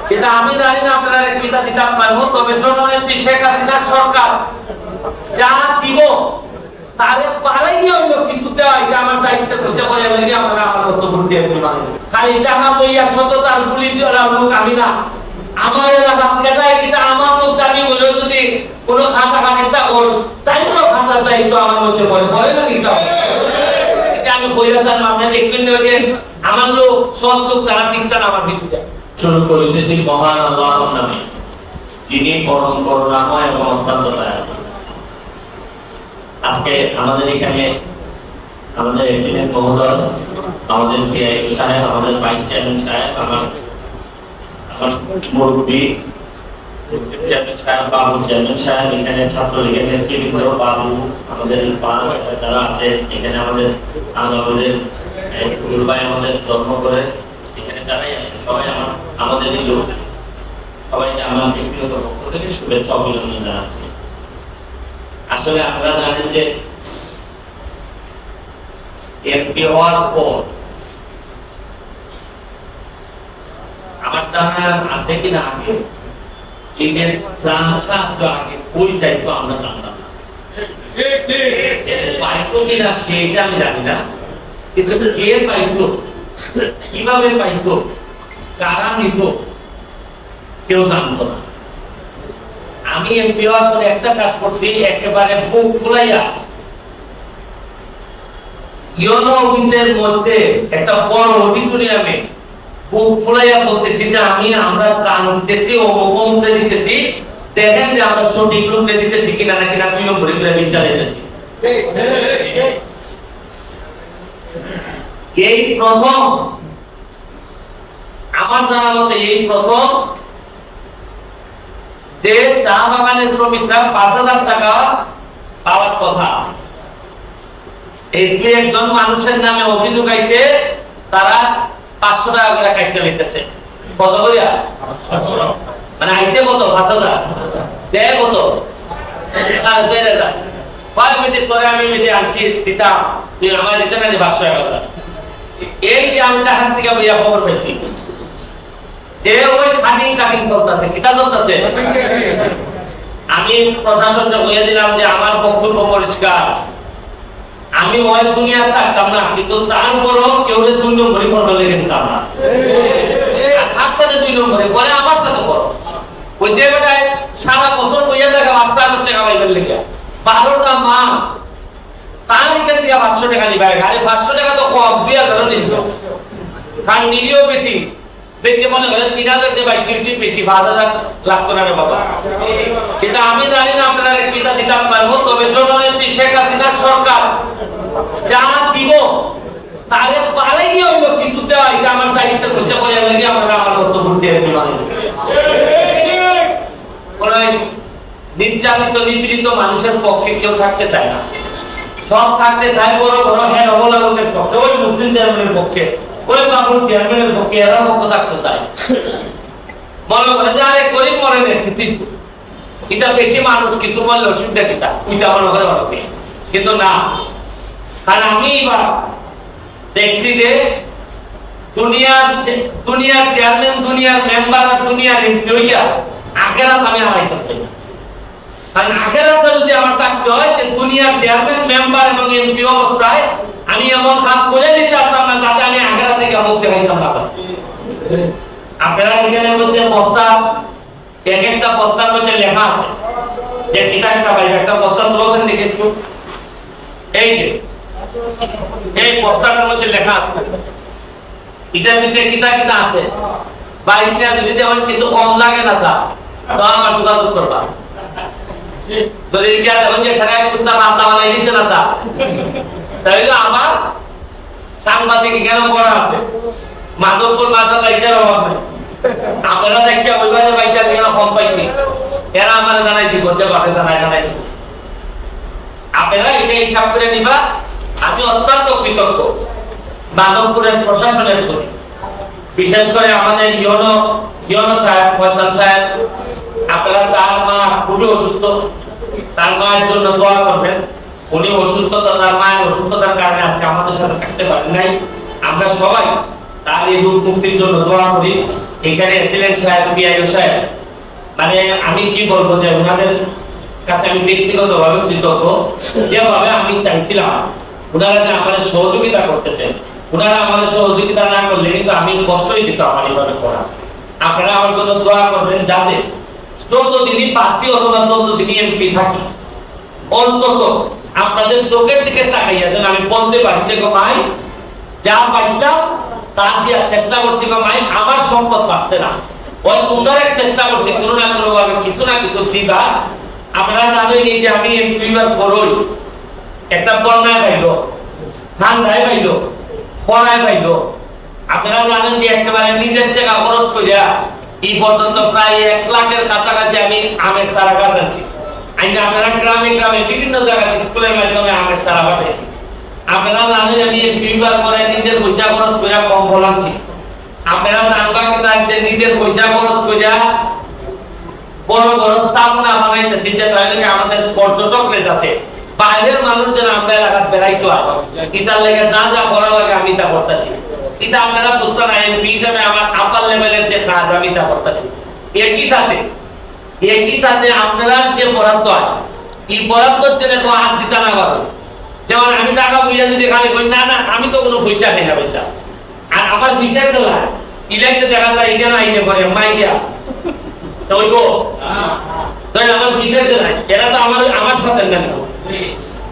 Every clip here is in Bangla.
কিন্তু আমি জানি না আপনারা কিটা দিতে পারবো, তবে জননেত্রী শেখ হাসিনা সরকার যা দিব তারে পালাইয়া হইলো কিছু দেওয়া, এটা আমার দায়িত্বের মধ্যে বলে লাগে আপনারা আমার বক্তব্য দিয়ে দিবেন। খালি টাকা লইয়া সততার গুলি দেওয়া লোক আমি না, আমার এলাকা কেটাই কিটা আমার মধ্যে আমি বলে যদি কোনো খাতা খানিটা ওর তাইও খাতা দায়িত্ব আমার মধ্যে বলে বলে না কিটা এটা আমি কইরা জানলাম। আপনি দেখবেন যে আমার লোক সব লোক সারা ঠিকঠাক আমার বেশি দেয়। শুরু করিতেছি মহান আল্লাহর নামে, যিনি পরম করুণাময় এবং অত্যন্ত দয়ালু। আজকে আমাদের এখানে আমাদের এসিডেন্ট মহোদয়, আমাদের পিআই সাহেব, আমাদের ভাইস চেয়ারম্যান সাহেব, আমার মুরব্বী চেয়ারম্যান সাহেব, বাবু চেয়ারম্যান সাহেব, এখানে ছাত্রলীগের নেতৃবৃন্দ, বাবু, আমাদের যারা আছে এখানে, আমাদের আমাদের ভাই আমাদের জন্ম করে এখানে যারাই আছে সবাই আমাদের এই লোক, সবাইকে আমার ব্যক্তিগত পক্ষ থেকে শুভেচ্ছা অভিনন্দন জানাচ্ছি। আসলে আপনারা জানেন যে এমপি হওয়ার পর আমার জানা আছে কিনা আগে লীগের ত্রাণ সাহায্য আগে কই যাইতো আমরা জানতাম না, পাইতো কিনা সেটা আমি জানি না, কিন্তু কে পাইতো, কিভাবে পাইতো, কারা নিত কেউ জানতো না। আমি এমপি হওয়ার পরে একটা কাজ করছি, একেবারে বুক ফুলাইয়া ইউনো অফিসের মধ্যে একটা বড় অডিটোরিয়ামে বুক ফুলাইয়া বলতেছি যে আমরা ত্রাণ দিতেছি ও মুখে দিতেছি, দেখেন যে আমরা সঠিক রূপে দিতেছি কিনা না কিনা, 2 নম্বরে করে বিচার দিতেছি। এই প্রথম আমার জানা মতে এই প্রথম যে চা বাগানের শ্রমিকরা 5,000 টাকা পাওয়ার কথা, এই 2-1 মানুষের নামে অভিযোগ আইছে, তারা 500 টাকা করে কাটতে নিতেছে। কত কইয়া? মানে আইছে কত? 5,000 দেয় কত? 4,500। 5 মিনিট পরে আমি মিলে আনছি দিতাম, তুই আমার দিতে না 500 টাকা। এই যে আমি হাত থেকে বইয়া খবর পেয়েছি যে ওই কাটিং চলতেছে, কিটা চলতেছে। আমি প্রশাসনকে বলে দিলাম যে আমার বক্তব্য পরিষ্কার, আমি ওই দুনিয়া থাকতাম না, কিন্তু তারপরও কেউ 2 নম্বরই করবে লেগে দিতাম না। তার সাথে 2 নম্বরে পরে আমার সাথে করো, ওই যে বেটায় সারা বছর বইয়া টাকা 5,000 টাকা পাইবেন লেগে 12টা মাস তার এখান থেকে 500 টাকা নিবে। আরে 500 টাকা তো কম, 2,000 নিল, কারণ নিলেও বেশি দেখতে মনে হয় 3,000 যে বাইক সিটি বেশি, 5,000 লাগতো না রে বাবা। কিন্তু আমি জানি না আপনারা কিটা দিতে পারবো, তবে জননেত্রী শেখ হাসিনা সরকার যা দিব তারে পালাইয়া হইলো কিছু দেওয়া, এটা আমার দায়িত্বের মধ্যে বলে লাগে আপনারা আমার বক্তব্য দিয়ে দিবেন। নির্যাতিত নিপীড়িত মানুষের পক্ষে কেউ থাকতে চায় না, সব থাকতে চায় বড় বড় হ্যাঁ অবলাগতের পক্ষে, ওই মুসলিম চেয়ারম্যানের পক্ষে, ওই বাবুর চেয়ারম্যানের পক্ষে, এরা পক্ষ থাকতে চায়। মনে করে যে আরে গরিব মরে নেতৃত্ব, এটা বেশি মানুষ কিছু বললে অসুবিধা কিটা, এটা মনে করে ভাববে, কিন্তু না। কারণ আমি এবার দেখছি যে দুনিয়ার চেয়ারম্যান, দুনিয়ার মেম্বার, দুনিয়ার এমপি হইয়া আখেরাত আমি হারাইতে চাই না। কারণ আখেরাতটা যদি আমার থাকতে হয় যে দুনিয়ার চেয়ারম্যান, মেম্বার এবং এমপি অবস্থায় আমি এমন কাজ করে দিতে পারতাম না যাতে আমি আখেরাত থেকে মুক্তি পাইতাম না। আপনারা এখানের মধ্যে বস্তা, এক একটা বস্তার মধ্যে লেখা আছে যে কিটা একটা পাইবে, একটা বস্তা তুলছেন দেখে একটু, এই যে এই বস্তাটার মধ্যে লেখা আছে, এটার ভিতরে কিটা কিটা আছে, বা এটা যদি যেমন কিছু কম লাগে না তা তো আমার যোগাযোগ করবা। যদি যেমন যে এখানে পুস্তক আত্মা বানাই দিচ্ছে না তা, তাহলে আমার সাংবাদিক কেন করা আছে, মাধবপুর মাথা লাইটার অভাব নেই। আপনারা দেখতে বলবা যে বাইকটা কেন কম পাইছি, এরা আমার জানাই দিব, যে বাপে জানাই দিব। আপনারা এটা হিসাব করে নিবা। আমি অত্যন্ত কৃতজ্ঞ মাধবপুরের প্রশাসনের প্রতি, বিশেষ করে আমাদের ইউনো সাহেব, ফয়সাল সাহেব। আপনারা তার মা খুবই অসুস্থ, তার মায়ের জন্য দোয়া করবেন। উনি অসুস্থতা, তার মায়ের অসুস্থতার কারণে আজকে আমাদের সাথে থাকতে পারেন নাই। আমরা সবাই তার এই রূপ মুক্তির জন্য দোয়া করি। এখানে এসিলেন্ট সাহেব, পিআইও সাহেব, মানে আমি কি বলবো যে ওনাদের কাছে আমি ব্যক্তিগতভাবে কৃতজ্ঞ। যেভাবে আমি চাইছিলাম ওনারা যে আমাদের সহযোগিতা করতেছেন, ওনারা আমাদের সহযোগিতা না করলে কিন্তু আমি কষ্টই দিত আমার এইভাবে করা। আপনারা আমার জন্য দোয়া করবেন যাতে 14 দিনই পাঁচই অথবা 14 দিনই এমপি থাকি, অন্তত আপনাদের চোখের দিকে তাকাইয়া যেন আমি বলতে পারি যে গো ভাই যা পাইলাম তা দিয়া চেষ্টা করছি, গো ভাই আমার সম্পদ পাচ্ছে না, ওই তোমরা এক চেষ্টা করছি কোনো না কোনো ভাবে কিছু না কিছু দিবা। আপনারা জানেন যে আমি এমপি করই, একটা বন্যায় পাইলো, ঠান্ডায় পাইলো, খরায় পাইলো। আপনারা জানেন যে একেবারে নিজের টাকা খরচ করিয়া এই পর্যন্ত প্রায় 1 লাখের কাছাকাছি আমি আমের চারা গাছাচ্ছি। আপনারা গ্রামে গ্রামে বিভিন্ন জায়গায় স্কুলের মাধ্যমে আমের চারা পাঠাইছি। আপনারা জানেন আমি দুইবার করে নিজের পয়সা খরচ করিয়া কম বলাচ্ছি। আপনারা জানবা কিনা যে নিজের পয়সা খরচ করিয়া বড় বড় স্থাপনা বানাইতেছি, যেটা আমাদের পর্যটকরা যাতে বাইরের মানুষ যেন আমরা এলাকার বেড়াইতে হয়, এটার লেগে না যা করা লাগে আমি তা করতেছি। এটা আপনারা বুঝতে না এমপি হিসাবে আমার আপার লেভেলের যে কাজ আমি তা করতেছি। একই সাথে আপনারা যে বরাদ্দ হয় এই বরাদ্দর জন্য কোনো হাত দিতে না পারো। যেমন আমি টাকা পয়সা যদি খালি করি না না আমি তো কোনো পয়সা খাই না পয়সা, আর আমার বিচার দেওয়া ইলেকটে দেখা যায় এটা না আইনে করে মাইয়া তো ওইগো তাই আমার বিচার দেওয়া এরা তো আমার সাথে না।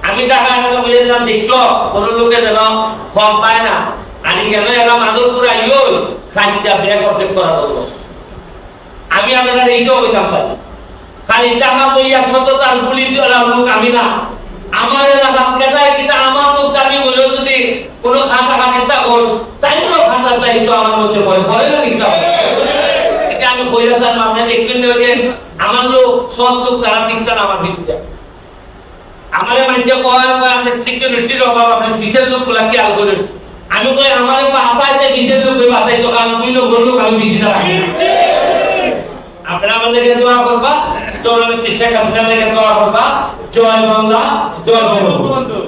আমি টাকা বুঝে দিলাম দেখলো কোন লোকে যেন কম পায় না, আমি কেন এরা মাদকপুর আইও খাইচা বিয়ে করতে করা হলো। আমি আপনারা এইটাও হইতাম পারি খালি টাকা পয়সা সততার গুলি লোক আমি না। আমার এলাকা কেটায় কিন্তু আমার মধ্যে আমি বলেও যদি কোনো খাতা খাতিটা কর তাই তো খাতা চাই তো আমার মধ্যে পড়ে পড়ে না কিন্তু এটা আমি বইলা চান আপনারা দেখবেন যে আমার লোক সৎ লোক সারা ঠিকঠাক আমার বেশি যায়। আমার মানুষে কয় আপনার সিকিউরিটির অভাব, আপনার বিশেষ লোক গুলা খেয়াল করেন। আমি কই আমার বাসায় যে বিশেষ লোক বাসায় তো কারণ 2 লোক লোক আমি বিজিটা রাখি। আপনারা আমাদের লেগে দোয়া করবা, চলমান চেষ্টা কাজের লেগে দোয়া করবা। জয় বাংলা, জয় বঙ্গবন্ধু।